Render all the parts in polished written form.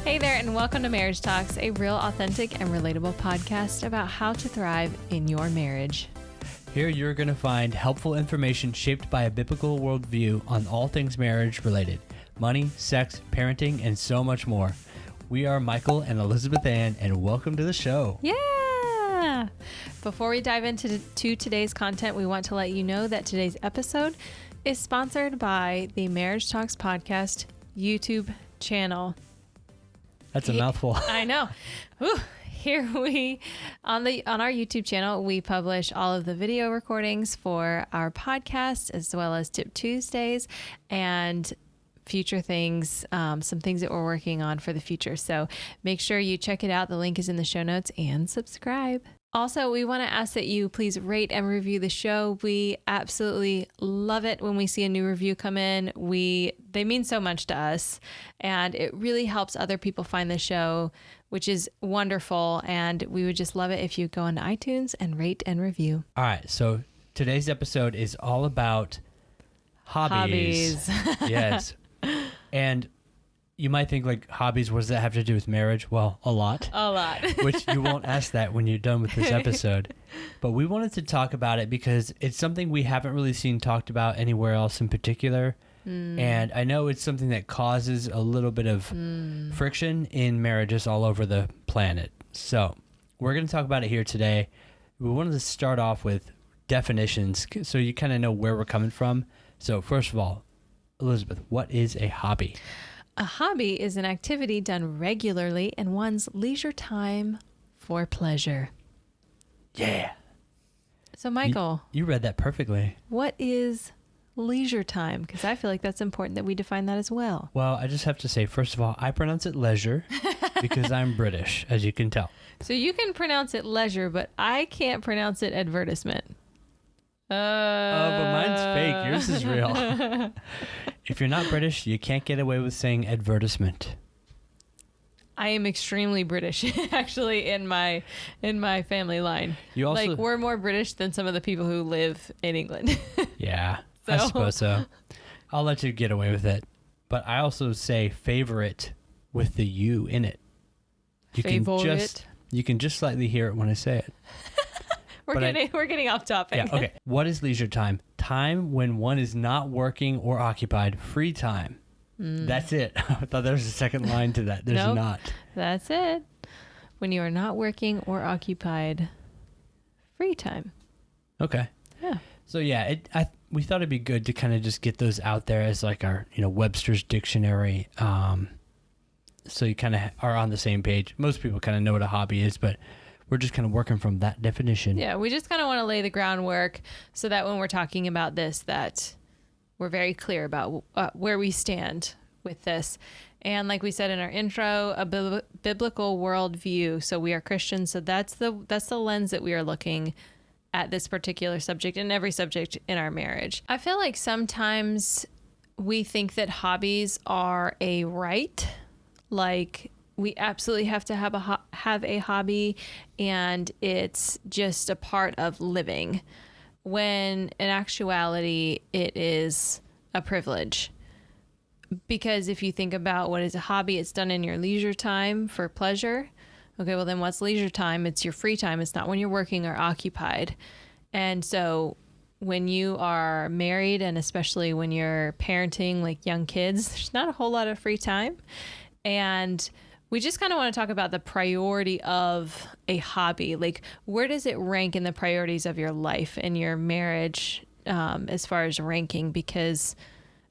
Hey there, and welcome to Marriage Talks, a real, authentic, and relatable podcast about how to thrive in your marriage. Here you're going to find helpful information shaped by a biblical worldview on all things marriage related: money, sex, parenting, and so much more. We are Michael and Elizabeth Ann, and welcome to the show. Yeah! Before we dive into today's content, we want to let you know that today's episode is sponsored by the Marriage Talks podcast YouTube channel. That's a mouthful. I know. Whew. Here on our YouTube channel, we publish all of the video recordings for our podcast, as well as Tip Tuesdays and future things, some things that we're working on for the future. So make sure you check it out. The link is in the show notes, and subscribe. Also, we want to ask that you please rate and review the show. We absolutely love it when we see a new review come in. They mean so much to us, and it really helps other people find the show, which is wonderful. And we would just love it if you go on iTunes and rate and review. All right, so today's episode is all about hobbies. Yes. And you might think, like, hobbies, what does that have to do with marriage? Well, a lot. A lot. Which you won't ask that when you're done with this episode. But we wanted to talk about it because it's something we haven't really seen talked about anywhere else in particular. And I know it's something that causes a little bit of friction in marriages all over the planet. So we're going to talk about it here today. We wanted to start off with definitions so you kind of know where we're coming from. So first of all, Elizabeth, what is a hobby? A hobby is an activity done regularly in one's leisure time for pleasure. Yeah. So, Michael, you read that perfectly. What is leisure time? Because I feel like that's important that we define that as well. Well, I just have to say, first of all, I pronounce it leisure because I'm British, as you can tell. So you can pronounce it leisure, but I can't pronounce it advertisement. Oh, but mine's fake. Yours is real. If you're not British, you can't get away with saying advertisement. I am extremely British, actually, in my family line. You also, like, we're more British than some of the people who live in England. Yeah, I suppose so. I'll let you get away with it. But I also say favorite with the U in it. You can just slightly hear it when I say it. We're getting off topic. Yeah, okay. What is leisure time? Time when one is not working or occupied. Free time. That's it. I thought there was a second line to that. There's not. That's it. When you are not working or occupied. Free time. Okay. Yeah. So yeah, we thought it'd be good to kind of just get those out there as like our, Webster's dictionary. So you kind of are on the same page. Most people kind of know what a hobby is, but we're just kind of working from that definition. Yeah, we just kind of want to lay the groundwork so that when we're talking about this, that we're very clear about where we stand with this. And like we said in our intro, a biblical worldview. So we are Christians. So that's the lens that we are looking at this particular subject and every subject in our marriage. I feel like sometimes we think that hobbies are a right, like we absolutely have to have a hobby, and it's just a part of living, when in actuality it is a privilege. Because if you think about what is a hobby, it's done in your leisure time for pleasure. Okay, well then what's leisure time? It's your free time. It's not when you're working or occupied. And so when you are married, and especially when you're parenting like young kids, there's not a whole lot of free time. And we just kind of want to talk about the priority of a hobby. Like, where does it rank in the priorities of your life and your marriage, as far as ranking? Because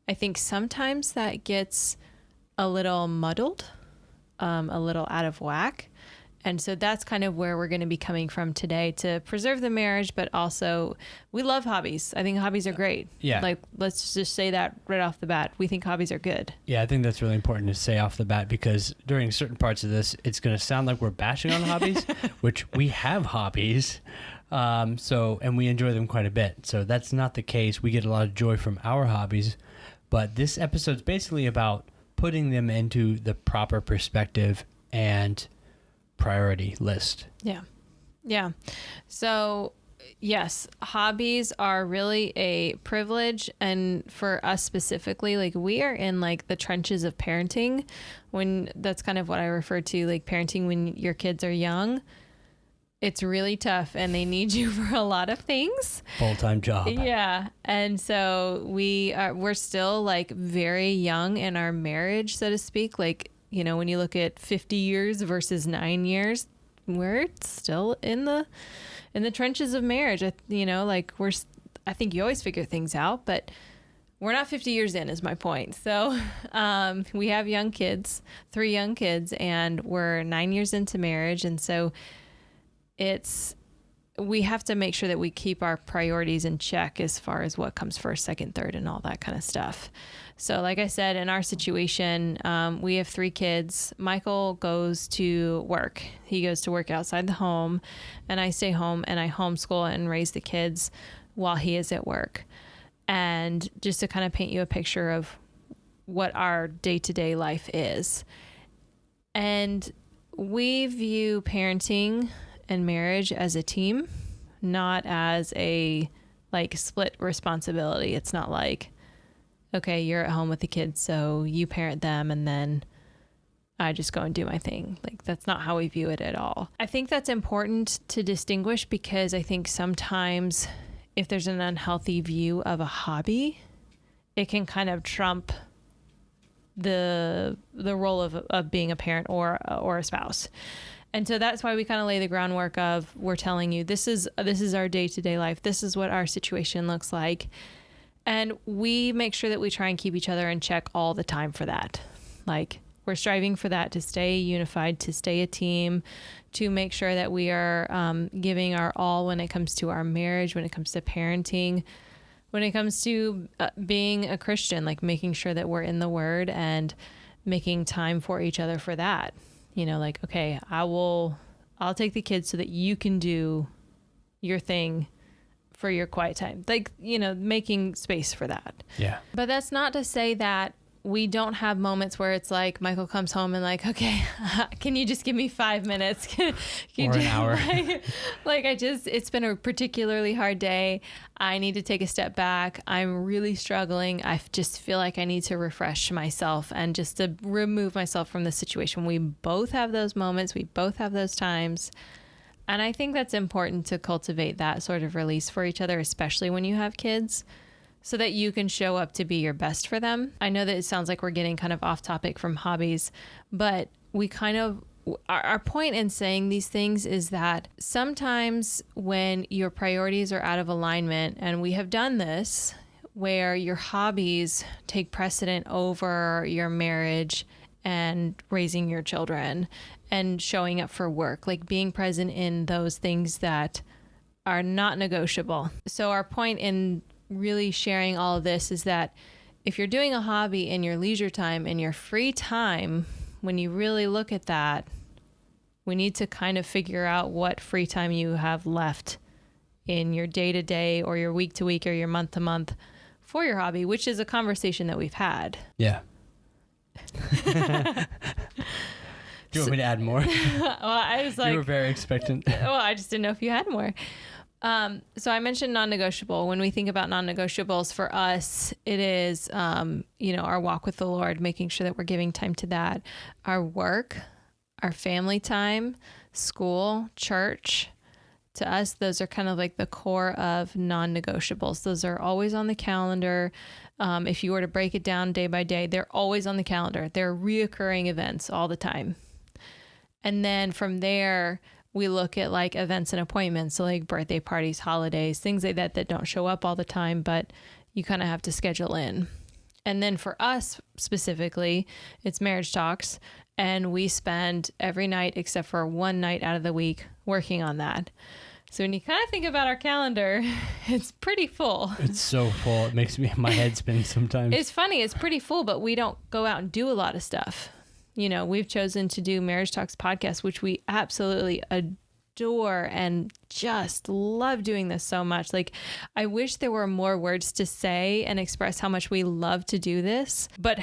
I think sometimes that gets a little muddled, a little out of whack. And so that's kind of where we're going to be coming from today to preserve the marriage, but also we love hobbies. I think hobbies are great. Yeah. Like, let's just say that right off the bat. We think hobbies are good. Yeah, I think that's really important to say off the bat, because during certain parts of this, it's going to sound like we're bashing on hobbies, which we have hobbies. And we enjoy them quite a bit. So that's not the case. We get a lot of joy from our hobbies, but this episode's basically about putting them into the proper perspective and priority list. Yeah. So yes, hobbies are really a privilege. And for us specifically, like we are in like the trenches of parenting, when that's kind of what I refer to, like parenting when your kids are young. It's really tough and they need you for a lot of things. Full-time job. Yeah. And so we're still like very young in our marriage, so to speak. Like, you know, when you look at 50 years versus 9 years, we're still in the trenches of marriage. You know, like I think you always figure things out, but we're not 50 years in is my point. So we have young kids, 3 young kids, and we're 9 years into marriage. And so we have to make sure that we keep our priorities in check as far as what comes first, second, third, and all that kind of stuff. So like I said, in our situation, we have 3 kids. Michael goes to work. He goes to work outside the home, and I stay home and I homeschool and raise the kids while he is at work. And just to kind of paint you a picture of what our day-to-day life is. And we view parenting and marriage as a team, not as a like split responsibility. It's not like, okay, you're at home with the kids, so you parent them and then I just go and do my thing. Like that's not how we view it at all. I think that's important to distinguish because I think sometimes if there's an unhealthy view of a hobby, it can kind of trump the role of being a parent or a spouse. And so that's why we kind of lay the groundwork of, we're telling you, this is our day-to-day life. This is what our situation looks like. And we make sure that we try and keep each other in check all the time for that. Like we're striving for that, to stay unified, to stay a team, to make sure that we are giving our all when it comes to our marriage, when it comes to parenting, when it comes to being a Christian, like making sure that we're in the Word and making time for each other for that. You know, like, okay, I'll take the kids so that you can do your thing for your quiet time. Like, you know, making space for that. Yeah. But that's not to say that we don't have moments where it's like Michael comes home and like, okay, can you just give me 5 minutes? Or an hour. It's been a particularly hard day. I need to take a step back. I'm really struggling. I just feel like I need to refresh myself and just to remove myself from the situation. We both have those moments. We both have those times. And I think that's important to cultivate that sort of release for each other, especially when you have kids, so that you can show up to be your best for them. I know that it sounds like we're getting kind of off topic from hobbies, but we kind of, our point in saying these things is that sometimes when your priorities are out of alignment, and we have done this, where your hobbies take precedent over your marriage and raising your children and showing up for work, like being present in those things that are not negotiable. So our point in really sharing all of this is that if you're doing a hobby in your leisure time, in your free time, when you really look at that, we need to kind of figure out what free time you have left in your day-to-day or your week-to-week or your month-to-month for your hobby, which is a conversation that we've had. Yeah. Do you want me to add more? Well, I was like... You were very expectant. Well, I just didn't know if you had more. So I mentioned non-negotiable. When we think about non-negotiables for us, it is, our walk with the Lord, making sure that we're giving time to that. Our work, our family time, school, church. To us, those are kind of like the core of non-negotiables. Those are always on the calendar. If you were to break it down day by day, they're always on the calendar. They're reoccurring events all the time. And then from there, we look at like events and appointments. So like birthday parties, holidays, things like that don't show up all the time, but you kind of have to schedule in. And then for us specifically, it's marriage talks. And we spend every night except for one night out of the week working on that. So when you kind of think about our calendar, it's pretty full. It's so full. It makes my head spin sometimes. It's funny. It's pretty full, but we don't go out and do a lot of stuff. You know, we've chosen to do Marriage Talks podcast, which we absolutely adore and just love doing this so much. Like, I wish there were more words to say and express how much we love to do this, but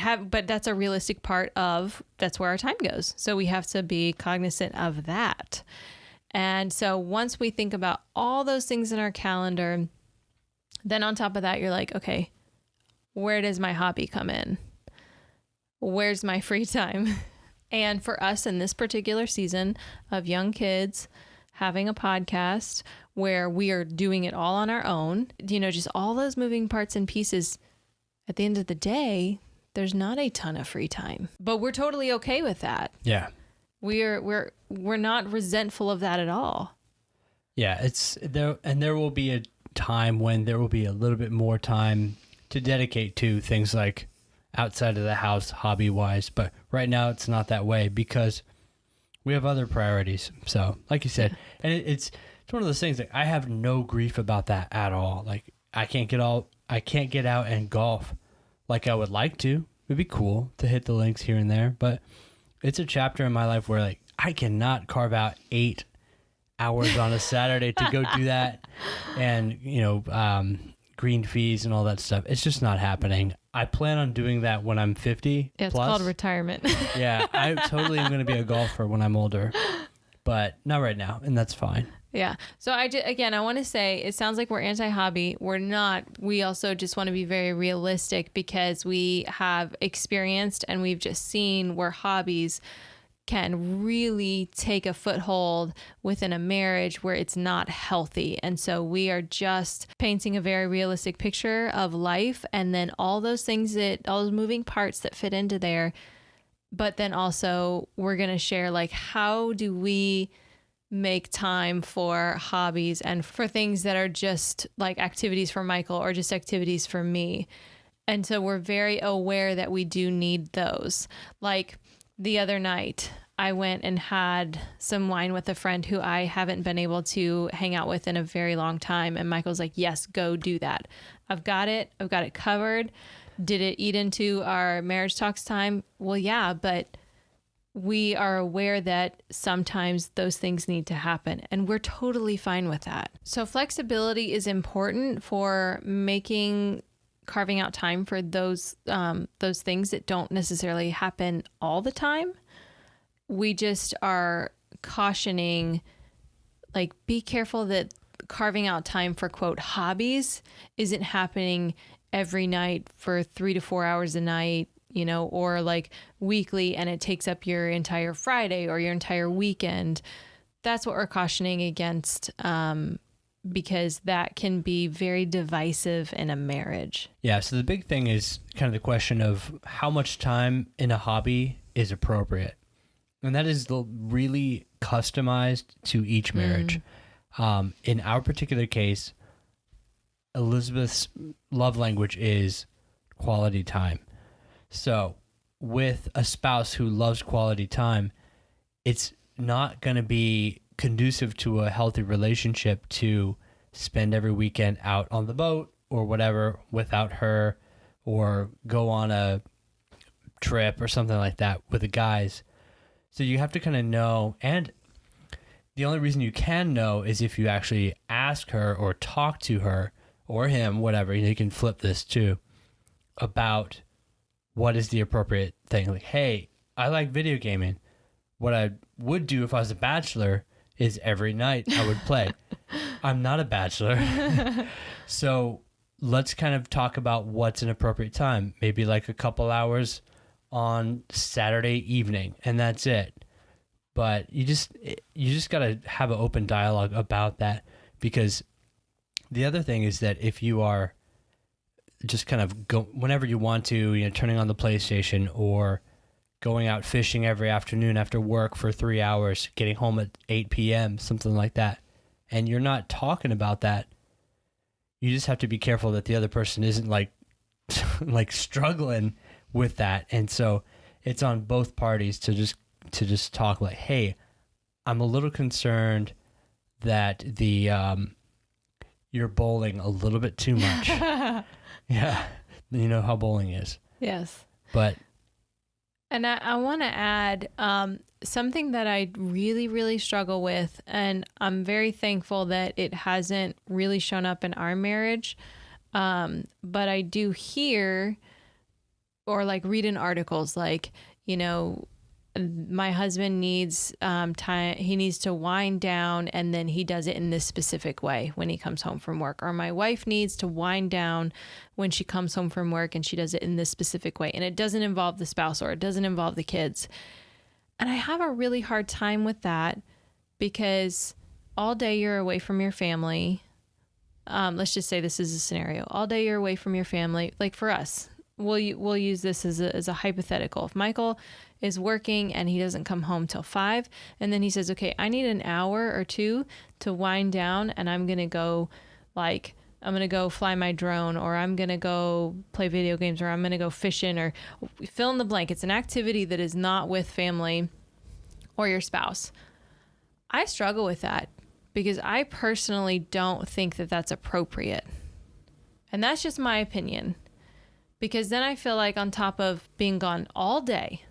that's a realistic part of, that's where our time goes. So we have to be cognizant of that. And so once we think about all those things in our calendar, then on top of that, you're like, okay, where does my hobby come in? Where's my free time? And for us in this particular season of young kids having a podcast where we are doing it all on our own, just all those moving parts and pieces, at the end of the day, there's not a ton of free time, but we're totally okay with that. Yeah. We're not resentful of that at all. Yeah, it's there, and there will be a time when there will be a little bit more time to dedicate to things like outside of the house, hobby wise. But right now it's not that way because we have other priorities. So like you said, and it's one of those things that I have no grief about that at all. Like I can't get out and golf like I would like to. It'd be cool to hit the links here and there, but it's a chapter in my life where like I cannot carve out 8 hours on a Saturday to go do that. And, green fees and all that stuff. It's just not happening. I plan on doing that when I'm 50 It's plus. called retirement. Yeah, I totally am going to be a golfer when I'm older, but not right now. And that's fine. Yeah. So I want to say it sounds like we're anti-hobby. We're not. We also just want to be very realistic because we have experienced and we've just seen where hobbies can really take a foothold within a marriage where it's not healthy. And so we are just painting a very realistic picture of life and then all those moving parts that fit into there. But then also we're going to share like, how do we make time for hobbies and for things that are just like activities for Michael or just activities for me. And so we're very aware that we do need those. Like the other night, I went and had some wine with a friend who I haven't been able to hang out with in a very long time. And Michael's like, yes, go do that. I've got it covered. Did it eat into our marriage talks time? Well, yeah, but we are aware that sometimes those things need to happen and we're totally fine with that. So flexibility is important for carving out time for those things that don't necessarily happen all the time. We just are cautioning, like, be careful that carving out time for quote hobbies isn't happening every night for 3 to 4 hours a night, or like weekly and it takes up your entire Friday or your entire weekend. That's what we're cautioning against, because that can be very divisive in a marriage. Yeah. So the big thing is kind of the question of how much time in a hobby is appropriate. And that is really customized to each marriage. In our particular case, Elizabeth's love language is quality time. So with a spouse who loves quality time, it's not going to be conducive to a healthy relationship to spend every weekend out on the boat or whatever without her, or go on a trip or something like that with the guys. So you have to kind of know, and the only reason you can know is if you actually ask her or talk to her or him, whatever. You can flip this too, about what is the appropriate thing. Like, hey, I like video gaming. What I would do if I was a bachelor is every night I would play. I'm not a bachelor. So let's kind of talk about what's an appropriate time. Maybe like a couple hours on Saturday evening, and that's it. But you just got to have an open dialogue about that, because the other thing is that if you are just kind of go whenever you want to, turning on the PlayStation or going out fishing every afternoon after work for 3 hours, getting home at 8 p.m., something like that, and you're not talking about that, you just have to be careful that the other person isn't like struggling with that. And so it's on both parties to just talk like, hey, I'm a little concerned that you're bowling a little bit too much. Yeah. You know how bowling is. Yes. And I want to add something that I really, really struggle with, and I'm very thankful that it hasn't really shown up in our marriage. But I do hear or like read in articles like, my husband needs time. He needs to wind down, and then he does it in this specific way when he comes home from work. Or my wife needs to wind down when she comes home from work, and she does it in this specific way. And it doesn't involve the spouse, or it doesn't involve the kids. And I have a really hard time with that, because all day you're away from your family. Let's just say this is a scenario. All day you're away from your family. Like for us, we'll use this as a hypothetical. If Michael is working and he doesn't come home till 5, and then he says, okay, I need an hour or two to wind down, and I'm going to go fly my drone, or I'm going to go play video games, or I'm going to go fishing, or fill in the blank. It's an activity that is not with family or your spouse. I struggle with that, because I personally don't think that that's appropriate. And that's just my opinion. Because then I feel like on top of being gone all day,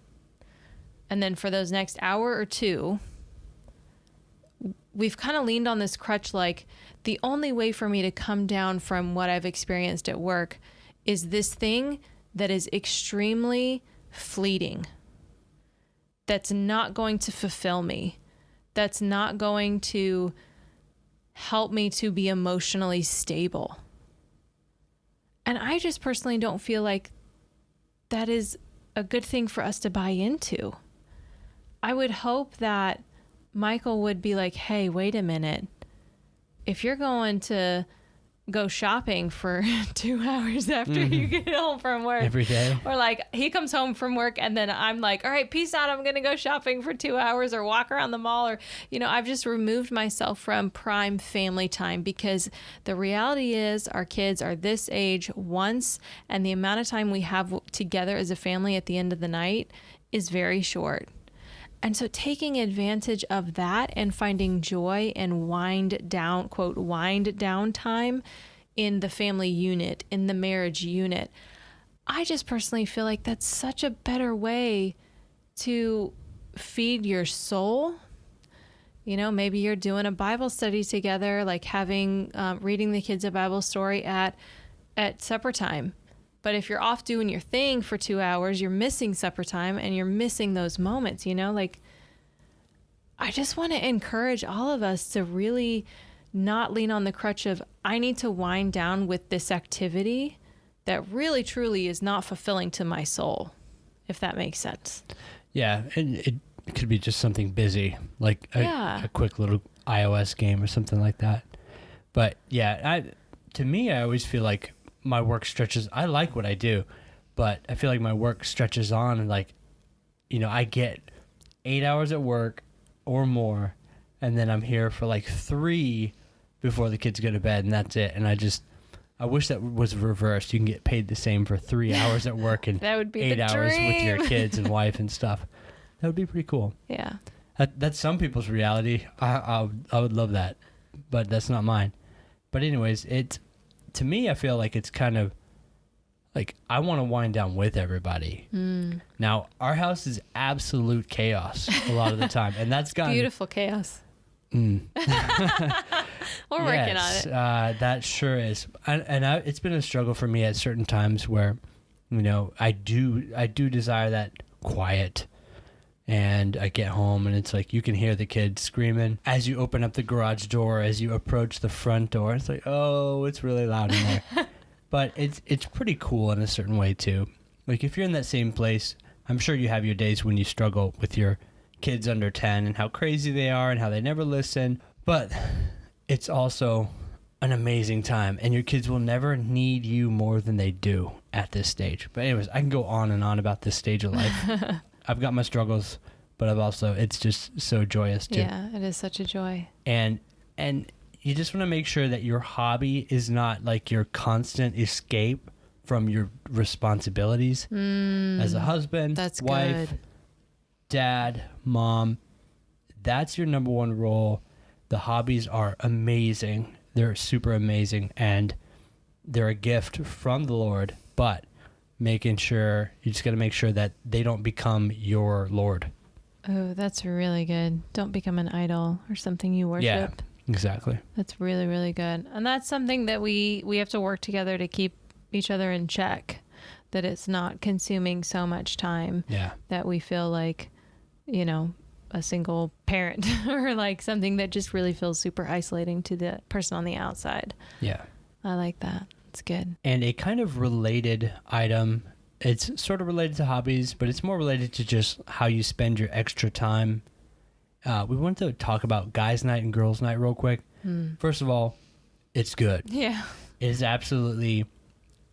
and then for those next hour or two, we've kind of leaned on this crutch, like the only way for me to come down from what I've experienced at work is this thing that is extremely fleeting, that's not going to fulfill me, that's not going to help me to be emotionally stable. And I just personally don't feel like that is a good thing for us to buy into. I would hope that Michael would be like, hey, wait a minute. If you're going to go shopping for 2 hours after you get home from work every day, or like he comes home from work and then I'm like, all right, peace out, I'm gonna go shopping for 2 hours or walk around the mall, or I've just removed myself from prime family time, because the reality is our kids are this age once, and the amount of time we have together as a family at the end of the night is very short. And so taking advantage of that and finding joy and wind down, quote, wind down time in the family unit, in the marriage unit, I just personally feel like that's such a better way to feed your soul. Maybe you're doing a Bible study together, like having, reading the kids a Bible story at supper time. But if you're off doing your thing for 2 hours, you're missing supper time and you're missing those moments, I just want to encourage all of us to really not lean on the crutch of, I need to wind down with this activity that really, truly is not fulfilling to my soul, if that makes sense. Yeah. And it could be just something busy, like a quick little iOS game or something like that. But yeah, to me, I always feel like my work stretches. I like what I do, but I feel like my work stretches on, and I get 8 hours at work or more, and then I'm here for like 3 before the kids go to bed, and that's it. And I wish that was reversed. You can get paid the same for 3 hours at work and that would be 8 hours dream. with your kids and wife and stuff. That would be pretty cool. Yeah. That's some people's reality. I would love that, but that's not mine. But anyways, to me, I feel like it's kind of like I want to wind down with everybody. Now, our house is absolute chaos a lot of the time, and that's gotten beautiful chaos. We're working on it. That sure is, and it's been a struggle for me at certain times where, I do desire that quiet. And I get home and it's like you can hear the kids screaming as you open up the garage door, as you approach the front door. It's like, oh, it's really loud in there. But it's pretty cool in a certain way too. Like if you're in that same place, I'm sure you have your days when you struggle with your kids under 10 and how crazy they are and how they never listen. But it's also an amazing time, and your kids will never need you more than they do at this stage. But anyways, I can go on and on about this stage of life. I've got my struggles, but it's just so joyous too. Yeah, it is such a joy. And you just want to make sure that your hobby is not like your constant escape from your responsibilities as a husband, wife, good. Dad, mom. That's your number one role. The hobbies are amazing. They're super amazing, and they're a gift from the Lord, but you just got to make sure that they don't become your Lord. Oh, that's really good. Don't become an idol or something you worship. Yeah, exactly. That's really, really good. And that's something that we have to work together to keep each other in check, that it's not consuming so much time that we feel like a single parent or like something that just really feels super isolating to the person on the outside. Yeah. I like that. It's good. And a kind of related item, it's sort of related to hobbies, but it's more related to just how you spend your extra time. We wanted to talk about guys' night and girls' night real quick. First of all, it's good. Yeah. It is absolutely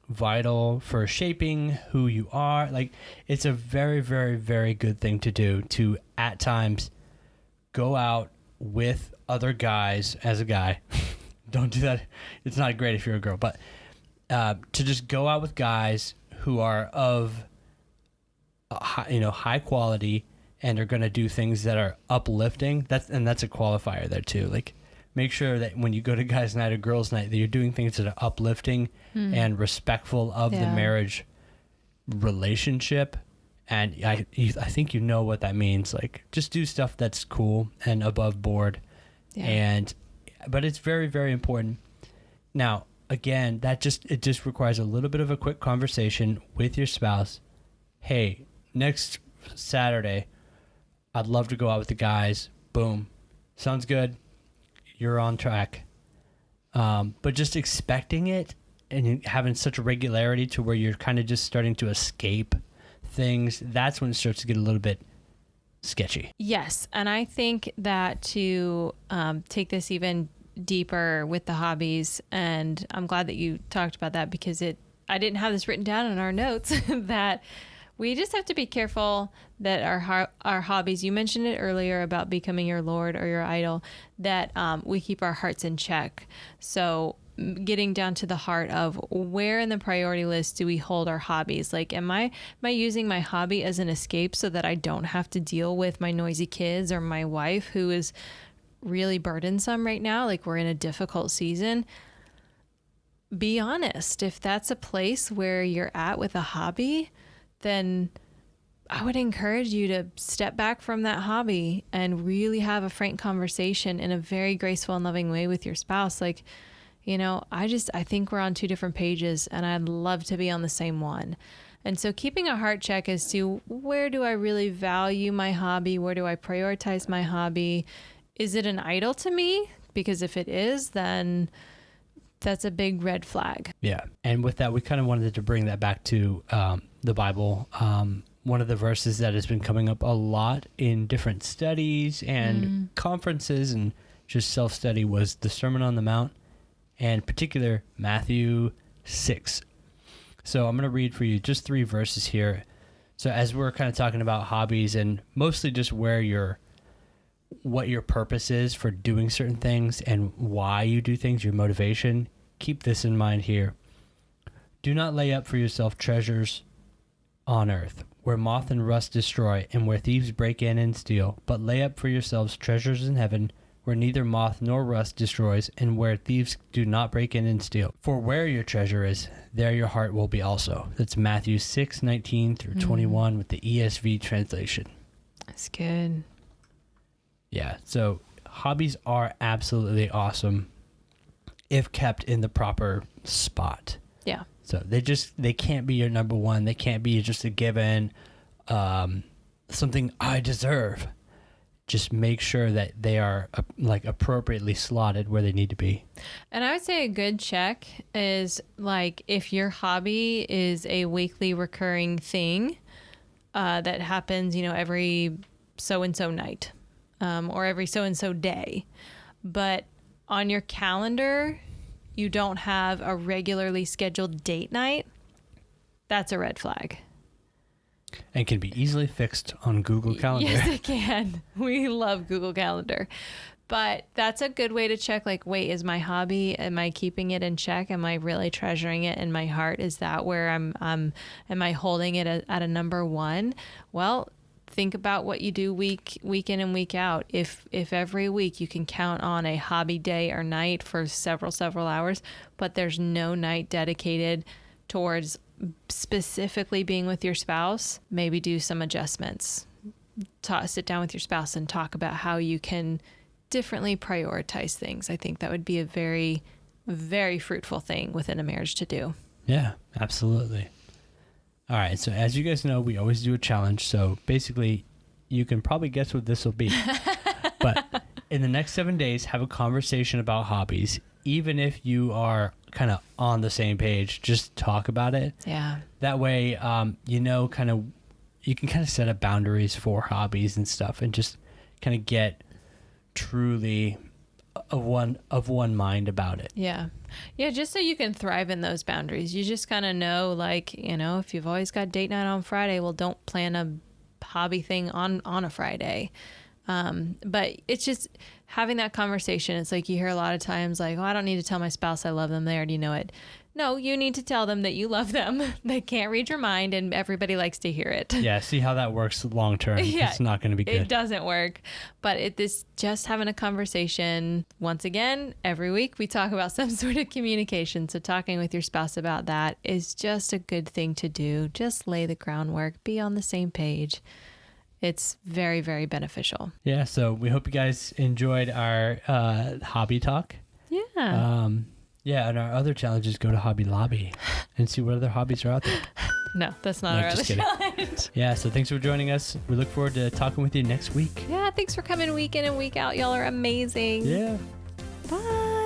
vital for shaping who you are. Like, it's a very, very, very good thing to do, to at times go out with other guys as a guy. Don't do that. It's not great if you're a girl, but to just go out with guys who are of high quality and are going to do things that are uplifting. That's a qualifier there too. Like, make sure that when you go to guys' night or girls' night, that you're doing things that are uplifting and respectful of the marriage relationship. And I think you know what that means. Like, just do stuff that's cool and above board. Yeah. But it's very, very important. Now, again, it just requires a little bit of a quick conversation with your spouse. Hey, next Saturday, I'd love to go out with the guys. Boom. Sounds good. You're on track. But just expecting it and having such a regularity to where you're kind of just starting to escape things, that's when it starts to get a little bit sketchy. Yes. And I think that to take this even deeper with the hobbies, and I'm glad that you talked about that, because I didn't have this written down in our notes, that we just have to be careful that our hobbies, you mentioned it earlier about becoming your Lord or your idol, that we keep our hearts in check. So getting down to the heart of where in the priority list do we hold our hobbies? Like, am I using my hobby as an escape so that I don't have to deal with my noisy kids or my wife who is really burdensome right now? Like, we're in a difficult season. Be honest. If that's a place where you're at with a hobby, then I would encourage you to step back from that hobby and really have a frank conversation in a very graceful and loving way with your spouse. Like, I think we're on two different pages and I'd love to be on the same one. And so keeping a heart check as to, where do I really value my hobby? Where do I prioritize my hobby? Is it an idol to me? Because if it is, then that's a big red flag. Yeah. And with that, we kind of wanted to bring that back to the Bible. One of the verses that has been coming up a lot in different studies and conferences and just self-study was the Sermon on the Mount, and in particular Matthew 6. So I'm going to read for you just 3 verses here. So as we're kind of talking about hobbies and mostly just what your purpose is for doing certain things and why you do things, your motivation, keep this in mind here. Do not lay up for yourself treasures on earth, where moth and rust destroy and where thieves break in and steal, but lay up for yourselves treasures in heaven, where neither moth nor rust destroys and where thieves do not break in and steal. For where your treasure is, there your heart will be also. That's Matthew 6:19 through 21 with the ESV translation. That's good. Yeah, so hobbies are absolutely awesome if kept in the proper spot. Yeah. So they can't be your number one. They can't be just a given, something I deserve. Just make sure that they are appropriately slotted where they need to be. And I would say a good check is like, if your hobby is a weekly recurring thing that happens, every so-and-so night or every so-and-so day, but on your calendar, you don't have a regularly scheduled date night, that's a red flag. And can be easily fixed on Google Calendar. Yes, it can. We love Google Calendar. But that's a good way to check, like, wait, is my hobby, am I keeping it in check? Am I really treasuring it in my heart? Is that where am I holding it at a number one? Well, think about what you do week in and week out. If every week you can count on a hobby day or night for several hours, but there's no night dedicated towards specifically being with your spouse, maybe do some adjustments. Sit down with your spouse and talk about how you can differently prioritize things. I think that would be a very, very fruitful thing within a marriage to do. Yeah, absolutely. All right. So as you guys know, we always do a challenge. So basically you can probably guess what this will be. But in the next 7 days, have a conversation about hobbies. Even if you are kind of on the same page, just talk about it. Yeah. That way, you know, kind of, you can kind of set up boundaries for hobbies and stuff, and just kind of get truly of one mind about it. Yeah. Yeah, just so you can thrive in those boundaries. You just kind of know, like, you know, if you've always got date night on Friday, well, don't plan a hobby thing on a Friday. But it's just having that conversation. It's like you hear a lot of times like, oh, I don't need to tell my spouse I love them. They already know it. No, you need to tell them that you love them. They can't read your mind, and everybody likes to hear it. Yeah, see how that works long term. Yeah, it's not going to be good. It doesn't work. But this just having a conversation. Once again, every week we talk about some sort of communication. So talking with your spouse about that is just a good thing to do. Just lay the groundwork. Be on the same page. It's very, very beneficial. Yeah, so we hope you guys enjoyed our hobby talk. Yeah. Yeah, and our other challenges, go to Hobby Lobby and see what other hobbies are out there. No, that's not our other challenge. Yeah, so thanks for joining us. We look forward to talking with you next week. Yeah, thanks for coming week in and week out. Y'all are amazing. Yeah. Bye.